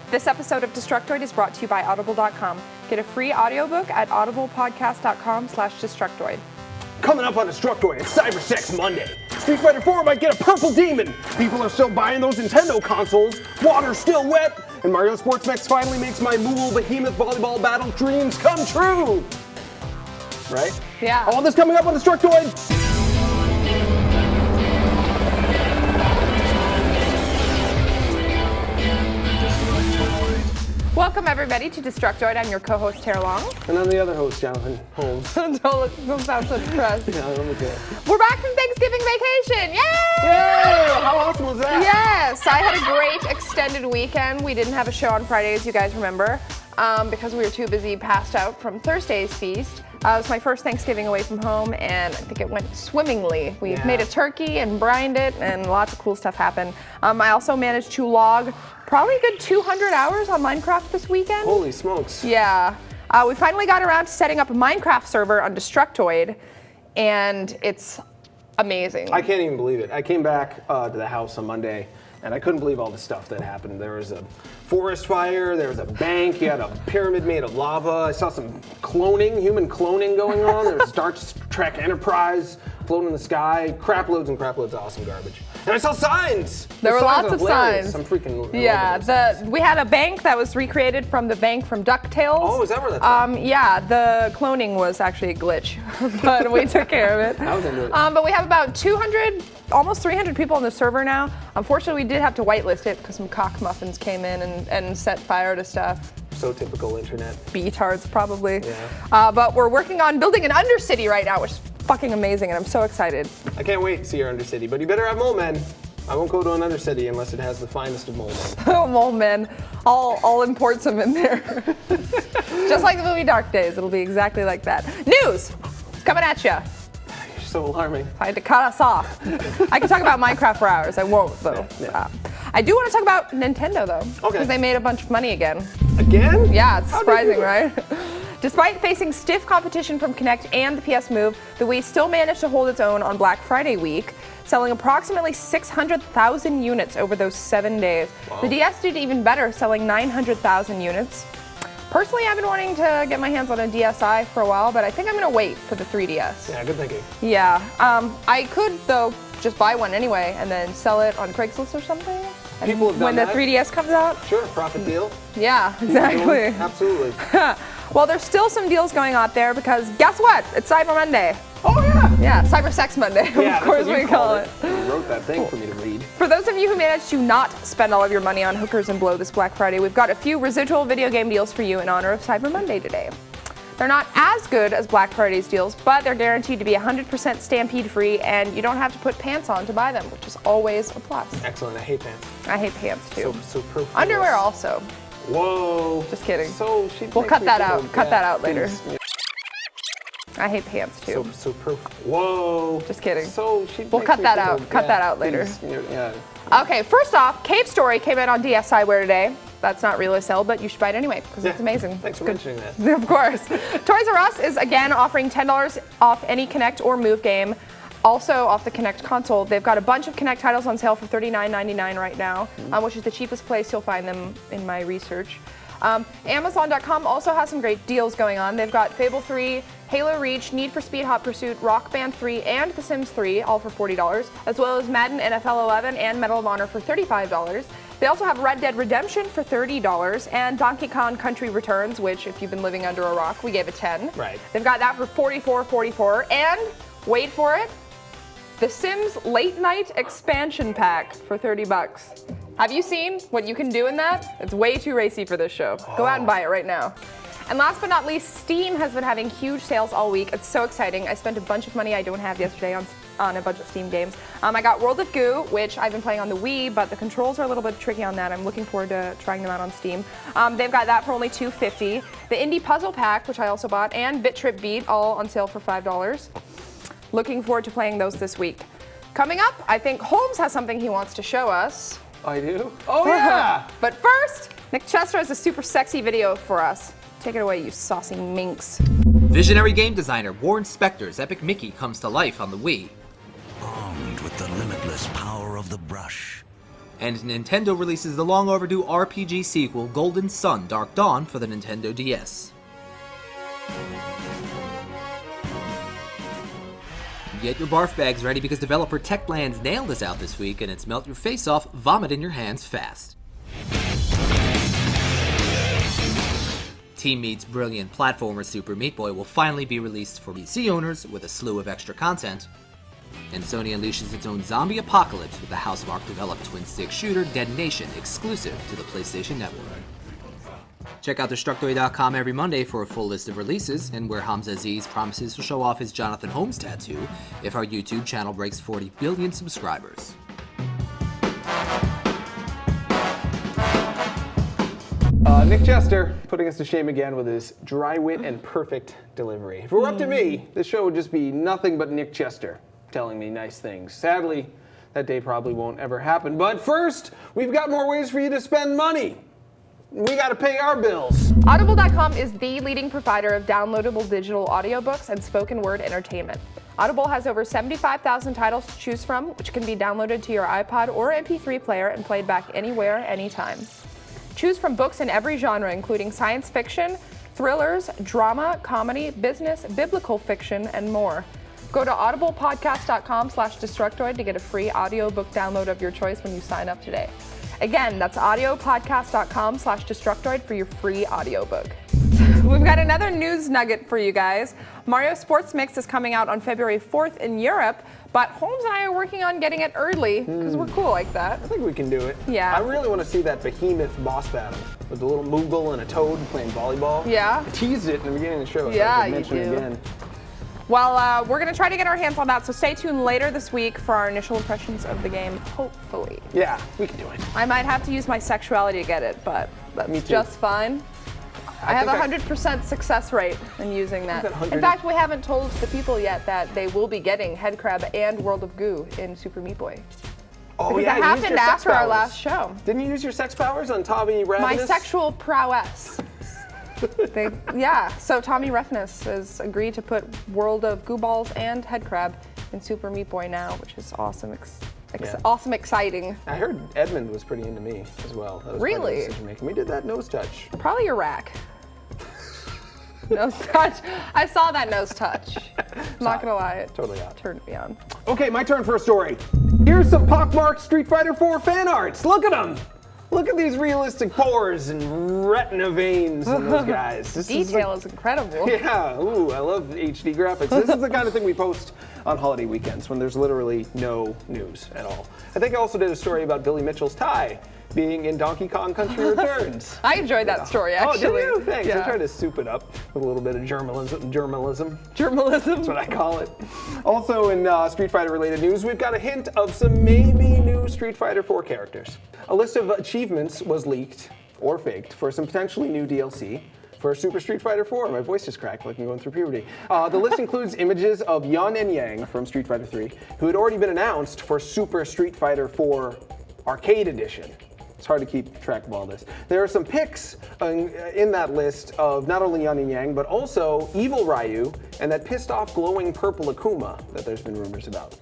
This episode of Destructoid is brought to you by Audible.com. Get a free audiobook at audiblepodcast.com/Destructoid. Coming up on Destructoid, it's Cyber Sex Monday. Street Fighter 4 might get a purple demon. People are still buying those Nintendo consoles. Water's still wet. And Mario Sports Mix finally makes my Moogle Behemoth volleyball battle dreams come true. Right? Yeah. All this coming up on Destructoid. Welcome everybody to Destructoid. I'm your co-host Tara Long. And I'm the other host, Jonathan Holmes. don't sound so depressed. Yeah, I'm okay. We're back from Thanksgiving vacation. Yay! Yay! How awesome was that? Yes, I had a great extended weekend. We didn't have a show on Fridays, you guys remember, because we were too busy passed out from Thursday's feast. It was my first Thanksgiving away from home, and I think it went swimmingly. We made a turkey and brined it, and lots of cool stuff happened. I also managed to log probably a good 200 hours on Minecraft this weekend. Holy smokes. Yeah. We finally got around to setting up a Minecraft server on Destructoid, and it's amazing. I can't even believe it. I came back to the house on Monday, and I couldn't believe all the stuff that happened. There was a forest fire, there was a bank, you had a pyramid made of lava. I saw some cloning, human cloning going on. There was Star Trek Enterprise floating in the sky. Crap loads and crap loads of awesome garbage. And I saw signs! There were lots of hilarious. signs. I'm freaking we had a bank that was recreated from the bank from DuckTales. Oh, is that where that's from? Yeah, the cloning was actually a glitch, but we took care of it. I was into it. But we have about 200, almost 300 people on the server now. Unfortunately, we did have to whitelist it because some cock muffins came in and set fire to stuff. So typical internet. Beatards, probably. Yeah. But we're working on building an Undercity right now, which is fucking amazing, and I'm so excited. I can't wait to see your Undercity, but you better have mole men. I won't go to an Undercity unless it has the finest of mole men. Oh, mole men. I'll import some in there. Just like the movie Dark Days, it'll be exactly like that. News! Coming at you. You're so alarming. I had to cut us off. I can talk about Minecraft for hours. I won't, though. Yeah. I do want to talk about Nintendo, though. Okay. Because they made a bunch of money again. Again? Yeah, it's How'd surprising, they do it? right? Despite facing stiff competition from Kinect and the PS Move, the Wii still managed to hold its own on Black Friday week, selling approximately 600,000 units over those 7 days. Wow. The DS did even better, selling 900,000 units. Personally, I've been wanting to get my hands on a DSi for a while, but I think I'm going to wait for the 3DS. Yeah, good thinking. Yeah. I could, though, just buy one anyway and then sell it on Craigslist or something. And People have done when the that. 3DS comes out. Sure, profit deal. Yeah, exactly. Absolutely. Well, there's still some deals going out there because guess what? It's Cyber Monday. Oh, yeah. Yeah, Cyber Sex Monday, Yeah, of course that's what we you call called it. You wrote that thing for me to read. For those of you who managed to not spend all of your money on hookers and blow this Black Friday, we've got a few residual video game deals for you in honor of Cyber Monday today. They're not as good as Black Friday's deals, but they're guaranteed to be 100% stampede free, and you don't have to put pants on to buy them, which is always a plus. Excellent. I hate pants. I hate pants too. So perfect. Underwear also. Whoa. Just kidding. So We'll cut that out. Cut that out later. I hate pants too. So perfect. Whoa. Just kidding. So We'll cut that out. Cut that out later. Yeah. Okay, first off, Cave Story came in on DSiWare today. That's not really a sell, but you should buy it anyway because it's amazing. Thanks for mentioning that. Of course. Toys R Us is again offering $10 off any Kinect or Move game. Also off the Kinect console, they've got a bunch of Kinect titles on sale for $39.99 right now, which is the cheapest place you'll find them in my research. Amazon.com also has some great deals going on. They've got Fable 3, Halo Reach, Need for Speed Hot Pursuit, Rock Band 3, and The Sims 3, all for $40, as well as Madden NFL 11 and Medal of Honor for $35. They also have Red Dead Redemption for $30 and Donkey Kong Country Returns, which if you've been living under a rock, we gave a 10. Right. They've got that for $44.44, and wait for it, The Sims Late Night Expansion Pack for $30. Have you seen what you can do in that? It's way too racy for this show. Go out and buy it right now. And last but not least, Steam has been having huge sales all week. It's so exciting. I spent a bunch of money I don't have yesterday on a bunch of Steam games. I got World of Goo, which I've been playing on the Wii, but the controls are a little bit tricky on that. I'm looking forward to trying them out on Steam. They've got that for only $2.50. The Indie Puzzle Pack, which I also bought, and Bit Trip Beat, all on sale for $5. Looking forward to playing those this week. Coming up, I think Holmes has something he wants to show us. I do? Oh, yeah! But first, Nick Chester has a super sexy video for us. Take it away, you saucy minx. Visionary game designer Warren Spector's Epic Mickey comes to life on the Wii. Armed with the limitless endless power of the brush. And Nintendo releases the long overdue RPG sequel Golden Sun Dark Dawn for the Nintendo DS. Get your barf bags ready because developer Techland's Nailed is out this week, and it's melt your face off, vomit in your hands fast. Team Meat's brilliant platformer Super Meat Boy will finally be released for PC owners with a slew of extra content. And Sony unleashes its own zombie apocalypse with the House of Ark developed twin-stick shooter Dead Nation exclusive to the PlayStation Network. Check out Destructoid.com every Monday for a full list of releases, and where Hamza Aziz promises to show off his Jonathan Holmes tattoo if our YouTube channel breaks 40 billion subscribers. Nick Chester putting us to shame again with his dry wit and perfect delivery. If it were up to me, this show would just be nothing but Nick Chester telling me nice things. Sadly, that day probably won't ever happen. But first, we've got more ways for you to spend money. We gotta pay our bills. Audible.com is the leading provider of downloadable digital audiobooks and spoken word entertainment. Audible has over 75,000 titles to choose from, which can be downloaded to your iPod or MP3 player and played back anywhere, anytime. Choose from books in every genre, including science fiction, thrillers, drama, comedy, business, biblical fiction, and more. Go to audiblepodcast.com/Destructoid to get a free audiobook download of your choice when you sign up today. Again, that's audiopodcast.com/Destructoid for your free audiobook. We've got another news nugget for you guys. Mario Sports Mix is coming out on February 4th in Europe, but Holmes and I are working on getting it early because we're cool like that. I think we can do it. Yeah. I really want to see that behemoth boss battle with the little Moogle and a Toad playing volleyball. Yeah. I teased it in the beginning of the show. Yeah, so I could you mention it do. again. Well, we're going to try to get our hands on that, so stay tuned later this week for our initial impressions of the game, hopefully. Yeah, we can do it. I might have to use my sexuality to get it, but Me that's too. just fine. I have a think 100% success rate in using that. that 100 In fact, we haven't told the people yet that they will be getting Headcrab and World of Goo in Super Meat Boy. Oh, Because yeah, that you used happened your sex after our powers. last show. Didn't you use your sex powers on Tommy Ravenous? My sexual prowess. So Tommy Refness has agreed to put World of Goo Balls and Headcrab in Super Meat Boy now, which is awesome, awesome, exciting. I heard Edmund was pretty into me as well. That was part of the Really? decision-making. We did that nose touch. Probably your rack. Nose touch. I saw that nose touch. I'm not gonna lie, it Totally hot. turned me on. Okay, my turn for a story. Here's some pockmarked Street Fighter 4 fan arts. Look at them. Look at these realistic pores and retina veins in those guys. This is Detail is incredible. Yeah, ooh, I love HD graphics. This is the kind of thing we post on holiday weekends when there's literally no news at all. I think I also did a story about Billy Mitchell's tie being in Donkey Kong Country Returns. I enjoyed that story, actually. Oh, did you? Thanks. Yeah. I tried to soup it up with a little bit of journalism. Journalism. That's what I call it. Also in Street Fighter related news, we've got a hint of some maybe new Street Fighter 4 characters. A list of achievements was leaked, or faked, for some potentially new DLC for Super Street Fighter 4. My voice just cracked like I'm going through puberty. The list includes images of Yun and Yang from Street Fighter 3, who had already been announced for Super Street Fighter 4 Arcade Edition. It's hard to keep track of all this. There are some pics in that list of not only Yun and Yang, but also Evil Ryu and that pissed off glowing purple Akuma that there's been rumors about.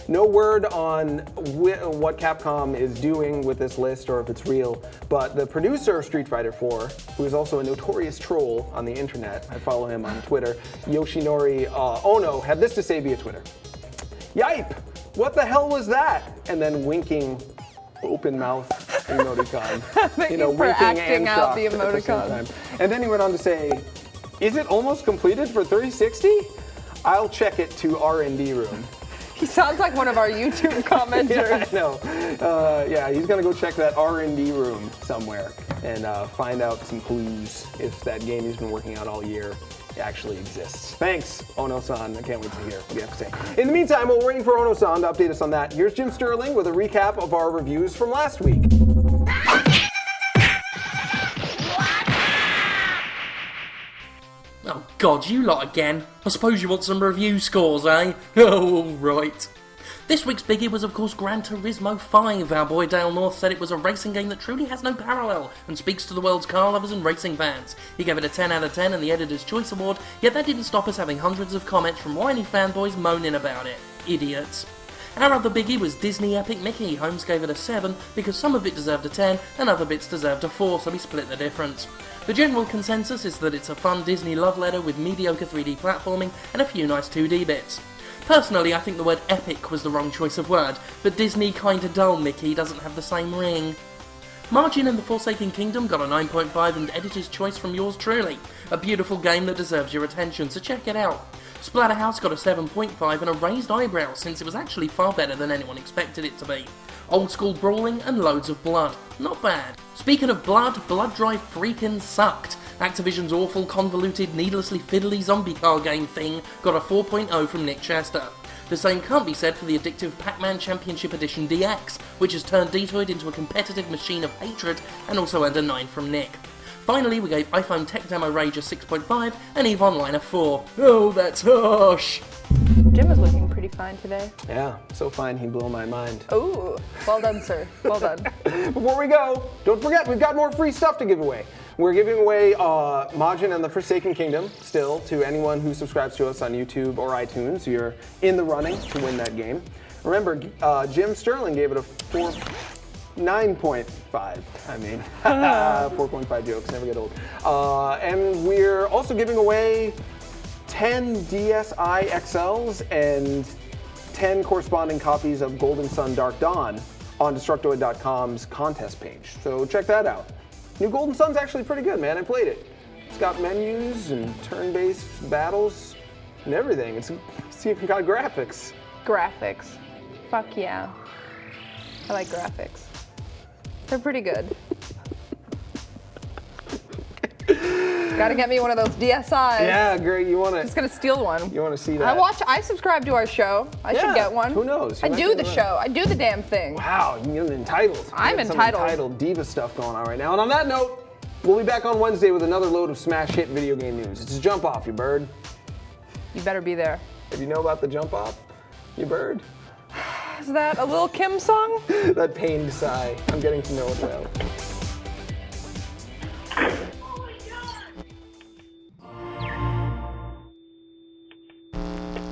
No word on what Capcom is doing with this list or if it's real, but the producer of Street Fighter 4, who is also a notorious troll on the internet, I follow him on Twitter, Yoshinori Ono, had this to say via Twitter. Yipe! What the hell was that? And then winking open mouth emoticon. Thank you for acting out the shocked at same emoticon. time. And then he went on to say, is it almost completed for 360? I'll check it to R&D room. He sounds like one of our YouTube commenters. Yeah, I know. Yeah, he's gonna go check that R&D room somewhere and find out some clues if that game he's been working on all year actually exists. Thanks, Ono-san. I can't wait to hear what you have to say. In the meantime, while we're waiting for Ono-san to update us on that, here's Jim Sterling with a recap of our reviews from last week. Oh god, you lot again. I suppose you want some review scores, eh? Oh, right. This week's biggie was of course Gran Turismo 5. Our boy Dale North said it was a racing game that truly has no parallel and speaks to the world's car lovers and racing fans. He gave it a 10 out of 10 in the Editor's Choice Award, yet that didn't stop us having hundreds of comments from whiny fanboys moaning about it. Idiots. Our other biggie was Disney Epic Mickey. Holmes gave it a 7 because some of it deserved a 10 and other bits deserved a 4, so we split the difference. The general consensus is that it's a fun Disney love letter with mediocre 3D platforming and a few nice 2D bits. Personally, I think the word epic was the wrong choice of word, but Disney kinda dull Mickey doesn't have the same ring. Margin and the Forsaken Kingdom got a 9.5 and editor's choice from yours truly. A beautiful game that deserves your attention, so check it out. Splatterhouse got a 7.5 and a raised eyebrow since it was actually far better than anyone expected it to be. Old school brawling and loads of blood. Not bad. Speaking of blood, Blood Drive freaking sucked. Activision's awful, convoluted, needlessly fiddly zombie car game thing got a 4.0 from Nick Chester. The same can't be said for the addictive Pac-Man Championship Edition DX, which has turned Detoid into a competitive machine of hatred and also earned a 9 from Nick. Finally, we gave iPhone Tech Demo Rage a 6.5 and EVE Online a 4. Oh, that's harsh! Jim is looking pretty fine today. Yeah, so fine he blew my mind. Ooh, well done, sir. Well done. Before we go, don't forget, we've got more free stuff to give away. We're giving away Majin and the Forsaken Kingdom still to anyone who subscribes to us on YouTube or iTunes. You're in the running to win that game. Remember, Jim Sterling gave it a 9.5. I mean, 4.5 jokes, never get old. And we're also giving away 10 DSi XLs and 10 corresponding copies of Golden Sun Dark Dawn on Destructoid.com's contest page. So check that out. New Golden Sun's actually pretty good, man. I played it. It's got menus and turn-based battles and everything. It's even got graphics. Graphics. Fuck yeah. I like graphics. They're pretty good. Gotta get me one of those DSIs. Yeah, great. You wanna? Just gonna steal one. You wanna see that? I subscribe to our show. I should get one. Who knows? I do the show. I do the damn thing. Wow, you're entitled. I'm You got some entitled. entitled diva stuff going on right now. And on that note, we'll be back on Wednesday with another load of smash hit video game news. It's a jump off, you bird. You better be there. If you know about the jump off, you bird. Is that a Lil' Kim song? That pained sigh. I'm getting to know it well.